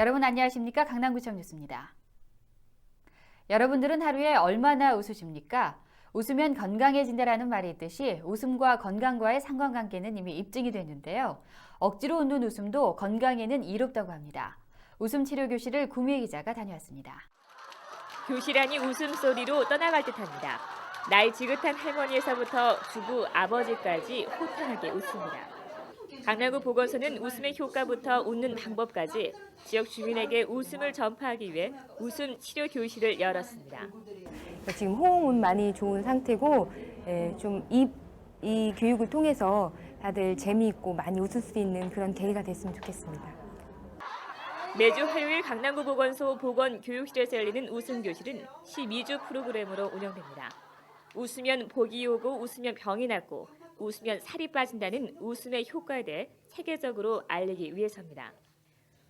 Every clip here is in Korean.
여러분 안녕하십니까? 강남구청 뉴스입니다. 여러분들은 하루에 얼마나 웃으십니까? 웃으면 건강해진다라는 말이 있듯이 웃음과 건강과의 상관관계는 이미 입증이 됐는데요. 억지로 웃는 웃음도 건강에는 이롭다고 합니다. 웃음치료교실을 구미애 기자가 다녀왔습니다. 교실 안이 웃음소리로 떠나갈 듯합니다. 나이 지긋한 할머니에서부터 주부, 아버지까지 호탕하게 웃습니다. 강남구 보건소는 웃음의 효과부터 웃는 방법까지 지역 주민에게 웃음을 전파하기 위해 웃음 치료 교실을 열었습니다. 지금 호응은 많이 좋은 상태고 좀 이 교육을 통해서 다들 재미있고 많이 웃을 수 있는 그런 계기가 됐으면 좋겠습니다. 매주 화요일 강남구 보건소 보건교육실에서 열리는 웃음 교실은 12주 프로그램으로 운영됩니다. 웃으면 복이 오고 웃으면 병이 낫고 웃으면 살이 빠진다는 웃음의 효과에 대해 세계적으로 알리기 위해서입니다.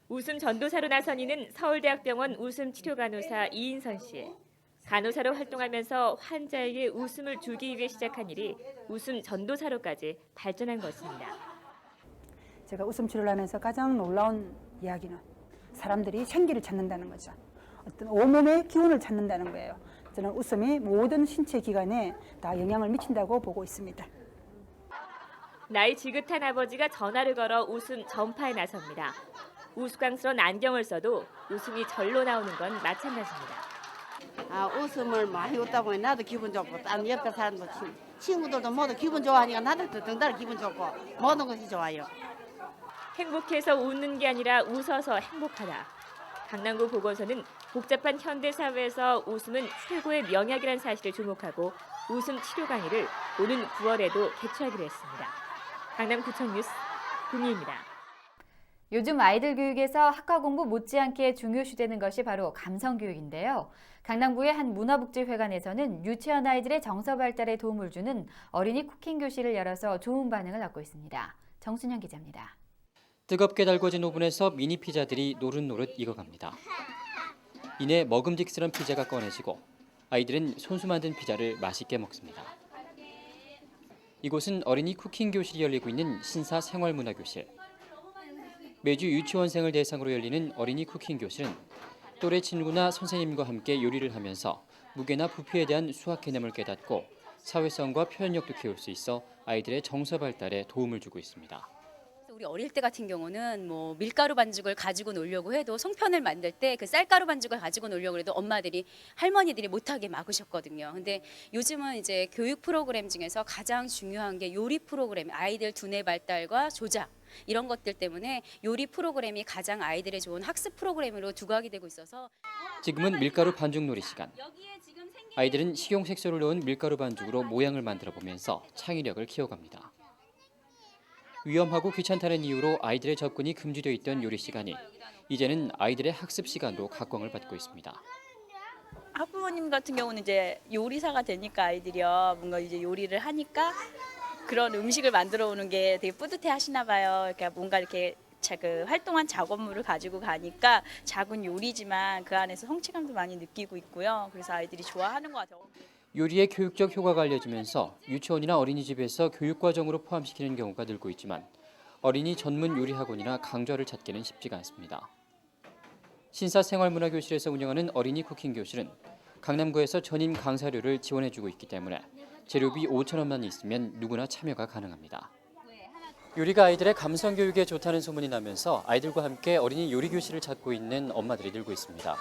웃음 전도사로 나선 이는 서울대학병원 웃음치료간호사 이인선 씨. 간호사로 활동하면서 환자에게 웃음을 주기 위해 시작한 일이 웃음 전도사로까지 발전한 것입니다. 제가 웃음 치료를 하면서 가장 놀라운 이야기는 사람들이 생기를 찾는다는 거죠. 어떤 온몸의 기운을 찾는다는 거예요. 저는 웃음이 모든 신체 기관에 다 영향을 미친다고 보고 있습니다. 나이 지긋한 아버지가 전화를 걸어 웃음 전파에 나섭니다. 우스꽝스러운 안경을 써도 웃음이 절로 나오는 건 마찬가지입니다. 웃음을 많이 웃다 보니 나도 기분 좋고 다른 옆에 사람도 친구들도 모두 기분 좋아하니까 나도 덩달아 기분 좋고 모든 것이 좋아요. 행복해서 웃는 게 아니라 웃어서 행복하다. 강남구 보건소는 복잡한 현대 사회에서 웃음은 최고의 명약이라는 사실을 주목하고 웃음 치료 강의를 오는 9월에도 개최하기로 했습니다. 강남구청 뉴스 구미입니다. 요즘 아이들 교육에서 학과 공부 못지않게 중요시되는 것이 바로 감성교육인데요. 강남구의 한 문화복지회관에서는 유치원 아이들의 정서 발달에 도움을 주는 어린이 쿠킹 교실을 열어서 좋은 반응을 얻고 있습니다. 정순영 기자입니다. 뜨겁게 달궈진 오븐에서 미니 피자들이 노릇노릇 익어갑니다. 이내 먹음직스러운 피자가 꺼내지고 아이들은 손수 만든 피자를 맛있게 먹습니다. 이곳은 어린이 쿠킹 교실이 열리고 있는 신사 생활문화교실. 매주 유치원생을 대상으로 열리는 어린이 쿠킹 교실은 또래 친구나 선생님과 함께 요리를 하면서 무게나 부피에 대한 수학 개념을 깨닫고 사회성과 표현력도 키울 수 있어 아이들의 정서 발달에 도움을 주고 있습니다. 우리 어릴 때 같은 경우는 뭐 밀가루 반죽을 가지고 놀려고 해도 송편을 만들 때 그 쌀가루 반죽을 가지고 놀려고 해도 엄마들이 할머니들이 못하게 막으셨거든요. 근데 요즘은 이제 교육 프로그램 중에서 가장 중요한 게 요리 프로그램, 아이들 두뇌 발달과 조작 이런 것들 때문에 요리 프로그램이 가장 아이들의 좋은 학습 프로그램으로 두각이 되고 있어서 지금은 밀가루 반죽 놀이 시간. 아이들은 식용색소를 넣은 밀가루 반죽으로 모양을 만들어 보면서 창의력을 키워갑니다. 위험하고 귀찮다는 이유로 아이들의 접근이 금지되어 있던 요리 시간이 이제는 아이들의 학습 시간으로 각광을 받고 있습니다. 학부모님 같은 경우는 이제 요리사가 되니까 아이들이요 뭔가 이제 요리를 하니까 그런 음식을 만들어 오는 게 되게 뿌듯해 하시나 봐요. 그러니까 뭔가 이렇게 그 활동한 작업물을 가지고 가니까 작은 요리지만 그 안에서 성취감도 많이 느끼고 있고요. 그래서 아이들이 좋아하는 것 같아요. 요리의 교육적 효과가 알려지면서 유치원이나 어린이집에서 교육과정으로 포함시키는 경우가 늘고 있지만 어린이 전문 요리학원이나 강좌를 찾기는 쉽지가 않습니다. 신사생활문화교실에서 운영하는 어린이 쿠킹 교실은 강남구에서 전임 강사료를 지원해주고 있기 때문에 재료비 5,000원만 있으면 누구나 참여가 가능합니다. 요리가 아이들의 감성교육에 좋다는 소문이 나면서 아이들과 함께 어린이 요리교실을 찾고 있는 엄마들이 늘고 있습니다.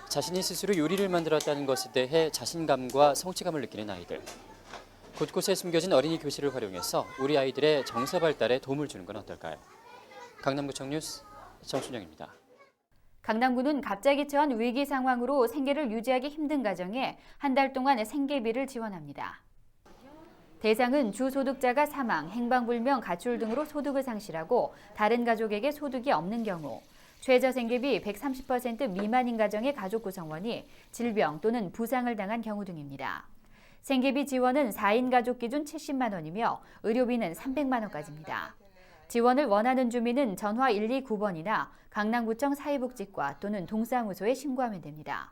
자신이 스스로 요리를 만들었다는 것에 대해 자신감과 성취감을 느끼는 아이들. 곳곳에 숨겨진 어린이 교실을 활용해서 우리 아이들의 정서 발달에 도움을 주는 건 어떨까요? 강남구청 뉴스 정순영입니다. 강남구는 갑자기 처한 위기 상황으로 생계를 유지하기 힘든 가정에 한 달 동안 생계비를 지원합니다. 대상은 주소득자가 사망, 행방불명, 가출 등으로 소득을 상실하고 다른 가족에게 소득이 없는 경우, 최저 생계비 130% 미만인 가정의 가족 구성원이 질병 또는 부상을 당한 경우 등입니다. 생계비 지원은 4인 가족 기준 70만 원이며 의료비는 300만 원까지입니다. 지원을 원하는 주민은 전화 129번이나 강남구청 사회복지과 또는 동사무소에 신고하면 됩니다.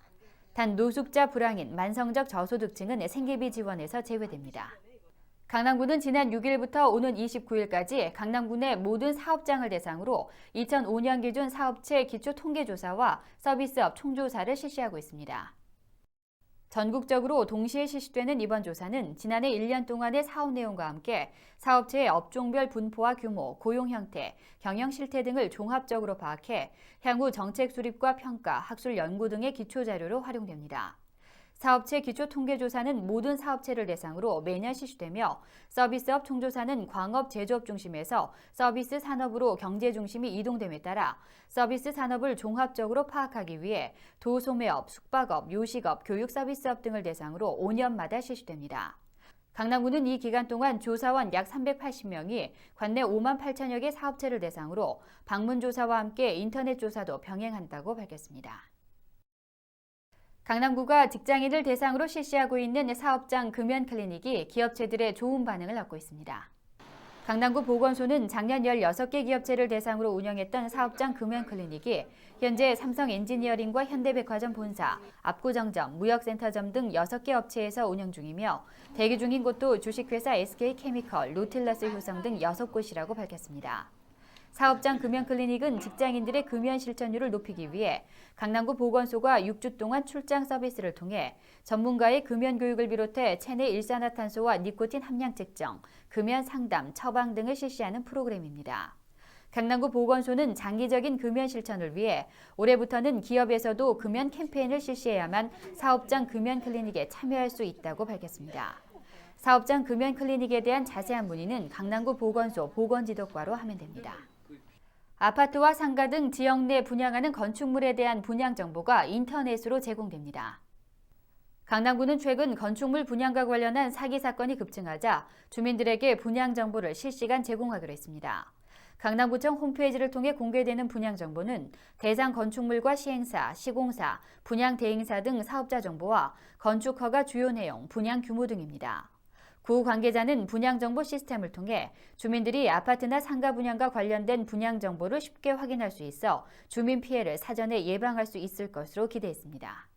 단 노숙자, 불황인, 만성적 저소득층은 생계비 지원에서 제외됩니다. 강남구는 지난 6일부터 오는 29일까지 강남구 내 모든 사업장을 대상으로 2005년 기준 사업체 기초통계조사와 서비스업 총조사를 실시하고 있습니다. 전국적으로 동시에 실시되는 이번 조사는 지난해 1년 동안의 사업 내용과 함께 사업체의 업종별 분포와 규모, 고용 형태, 경영 실태 등을 종합적으로 파악해 향후 정책 수립과 평가, 학술 연구 등의 기초 자료로 활용됩니다. 사업체 기초통계조사는 모든 사업체를 대상으로 매년 실시되며 서비스업 총조사는 광업 제조업 중심에서 서비스 산업으로 경제 중심이 이동됨에 따라 서비스 산업을 종합적으로 파악하기 위해 도소매업, 숙박업, 요식업, 교육 서비스업 등을 대상으로 5년마다 실시됩니다. 강남구는 이 기간 동안 조사원 약 380명이 관내 5만 8천여 개 사업체를 대상으로 방문조사와 함께 인터넷 조사도 병행한다고 밝혔습니다. 강남구가 직장인을 대상으로 실시하고 있는 사업장 금연 클리닉이 기업체들의 좋은 반응을 얻고 있습니다. 강남구 보건소는 작년 16개 기업체를 대상으로 운영했던 사업장 금연 클리닉이 현재 삼성 엔지니어링과 현대백화점 본사, 압구정점, 무역센터점 등 6개 업체에서 운영 중이며 대기 중인 곳도 주식회사 SK케미컬, 노틸러스 효성 등 6곳이라고 밝혔습니다. 사업장 금연 클리닉은 직장인들의 금연 실천율을 높이기 위해 강남구 보건소가 6주 동안 출장 서비스를 통해 전문가의 금연 교육을 비롯해 체내 일산화탄소와 니코틴 함량 측정, 금연 상담, 처방 등을 실시하는 프로그램입니다. 강남구 보건소는 장기적인 금연 실천을 위해 올해부터는 기업에서도 금연 캠페인을 실시해야만 사업장 금연 클리닉에 참여할 수 있다고 밝혔습니다. 사업장 금연 클리닉에 대한 자세한 문의는 강남구 보건소 보건지도과로 하면 됩니다. 아파트와 상가 등 지역 내 분양하는 건축물에 대한 분양 정보가 인터넷으로 제공됩니다. 강남구는 최근 건축물 분양과 관련한 사기 사건이 급증하자 주민들에게 분양 정보를 실시간 제공하기로 했습니다. 강남구청 홈페이지를 통해 공개되는 분양 정보는 대상 건축물과 시행사, 시공사, 분양 대행사 등 사업자 정보와 건축 허가 주요 내용, 분양 규모 등입니다. 구 관계자는 분양정보 시스템을 통해 주민들이 아파트나 상가 분양과 관련된 분양 정보를 쉽게 확인할 수 있어 주민 피해를 사전에 예방할 수 있을 것으로 기대했습니다.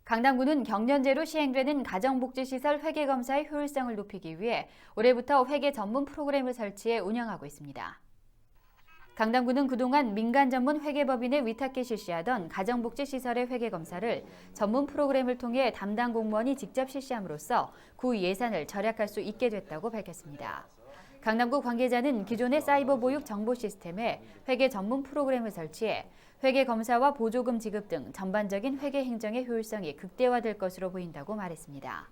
강남구는 경년제로 시행되는 가정복지시설 회계검사의 효율성을 높이기 위해 올해부터 회계 전문 프로그램을 설치해 운영하고 있습니다. 강남구는 그동안 민간 전문 회계법인에 위탁해 실시하던 가정복지시설의 회계검사를 전문 프로그램을 통해 담당 공무원이 직접 실시함으로써 구 예산을 절약할 수 있게 됐다고 밝혔습니다. 강남구 관계자는 기존의 사이버 보육 정보 시스템에 회계 전문 프로그램을 설치해 회계검사와 보조금 지급 등 전반적인 회계 행정의 효율성이 극대화될 것으로 보인다고 말했습니다.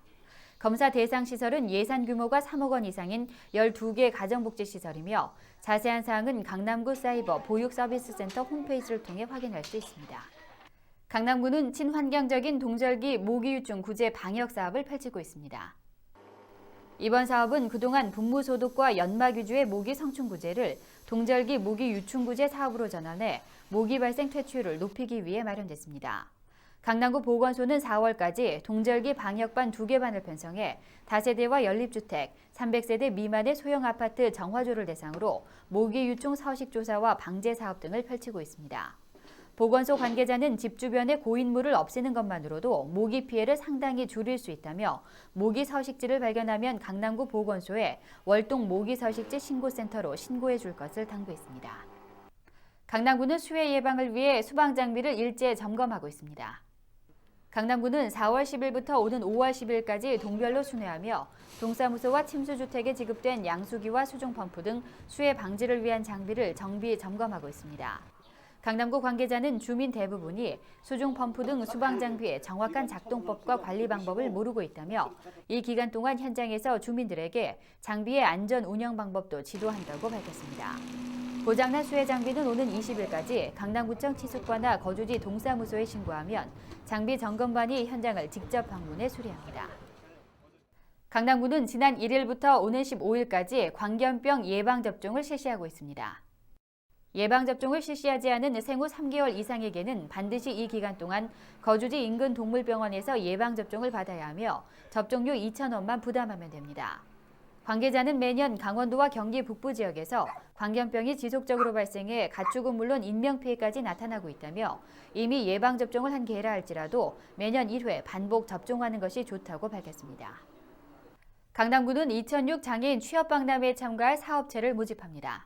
검사 대상 시설은 예산 규모가 3억 원 이상인 12개 가정복지시설이며 자세한 사항은 강남구 사이버 보육서비스센터 홈페이지를 통해 확인할 수 있습니다. 강남구는 친환경적인 동절기 모기유충 구제 방역 사업을 펼치고 있습니다. 이번 사업은 그동안 분무소독과 연마규주의 모기 성충 구제를 동절기 모기 유충 구제 사업으로 전환해 모기 발생 퇴치율을 높이기 위해 마련됐습니다. 강남구 보건소는 4월까지 동절기 방역반 2개 반을 편성해 다세대와 연립주택, 300세대 미만의 소형 아파트 정화조를 대상으로 모기 유충 서식 조사와 방제 사업 등을 펼치고 있습니다. 보건소 관계자는 집 주변의 고인물을 없애는 것만으로도 모기 피해를 상당히 줄일 수 있다며 모기 서식지를 발견하면 강남구 보건소에 월동 모기 서식지 신고센터로 신고해 줄 것을 당부했습니다. 강남구는 수해 예방을 위해 수방 장비를 일제 점검하고 있습니다. 강남구는 4월 10일부터 오는 5월 10일까지 동별로 순회하며 동사무소와 침수주택에 지급된 양수기와 수중펌프 등 수해 방지를 위한 장비를 정비 점검하고 있습니다. 강남구 관계자는 주민 대부분이 수중펌프 등 수방장비의 정확한 작동법과 관리 방법을 모르고 있다며 이 기간 동안 현장에서 주민들에게 장비의 안전 운영 방법도 지도한다고 밝혔습니다. 고장난 수해 장비는 오는 20일까지 강남구청 치수과나 거주지 동사무소에 신고하면 장비 점검반이 현장을 직접 방문해 수리합니다. 강남구는 지난 1일부터 오는 15일까지 광견병 예방접종을 실시하고 있습니다. 예방접종을 실시하지 않은 생후 3개월 이상에게는 반드시 이 기간 동안 거주지 인근 동물병원에서 예방접종을 받아야 하며 접종료 2,000원만 부담하면 됩니다. 관계자는 매년 강원도와 경기 북부 지역에서 광견병이 지속적으로 발생해 가축은 물론 인명피해까지 나타나고 있다며 이미 예방접종을 한 개라 할지라도 매년 1회 반복 접종하는 것이 좋다고 밝혔습니다. 강남구는 2006 장애인 취업박람회에 참가할 사업체를 모집합니다.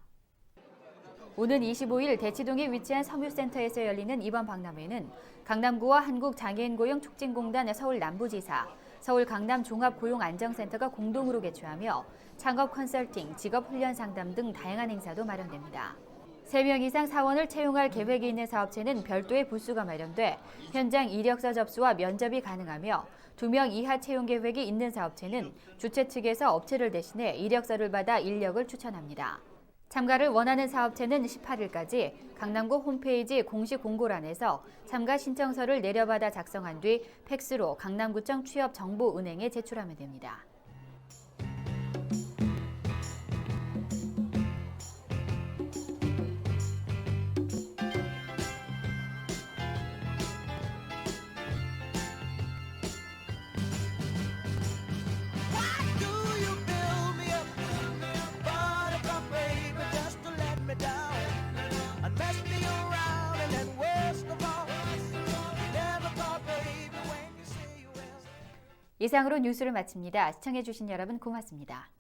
오는 25일 대치동에 위치한 섬유센터에서 열리는 이번 박람회는 강남구와 한국장애인고용촉진공단 서울 남부지사, 서울 강남 종합고용안정센터가 공동으로 개최하며 창업 컨설팅, 직업훈련 상담 등 다양한 행사도 마련됩니다. 3명 이상 사원을 채용할 계획이 있는 사업체는 별도의 부스가 마련돼 현장 이력서 접수와 면접이 가능하며 2명 이하 채용 계획이 있는 사업체는 주최 측에서 업체를 대신해 이력서를 받아 인력을 추천합니다. 참가를 원하는 사업체는 18일까지 강남구 홈페이지 공식 공고란에서 참가 신청서를 내려받아 작성한 뒤 팩스로 강남구청 취업정보은행에 제출하면 됩니다. 이상으로 뉴스를 마칩니다. 시청해주신 여러분 고맙습니다.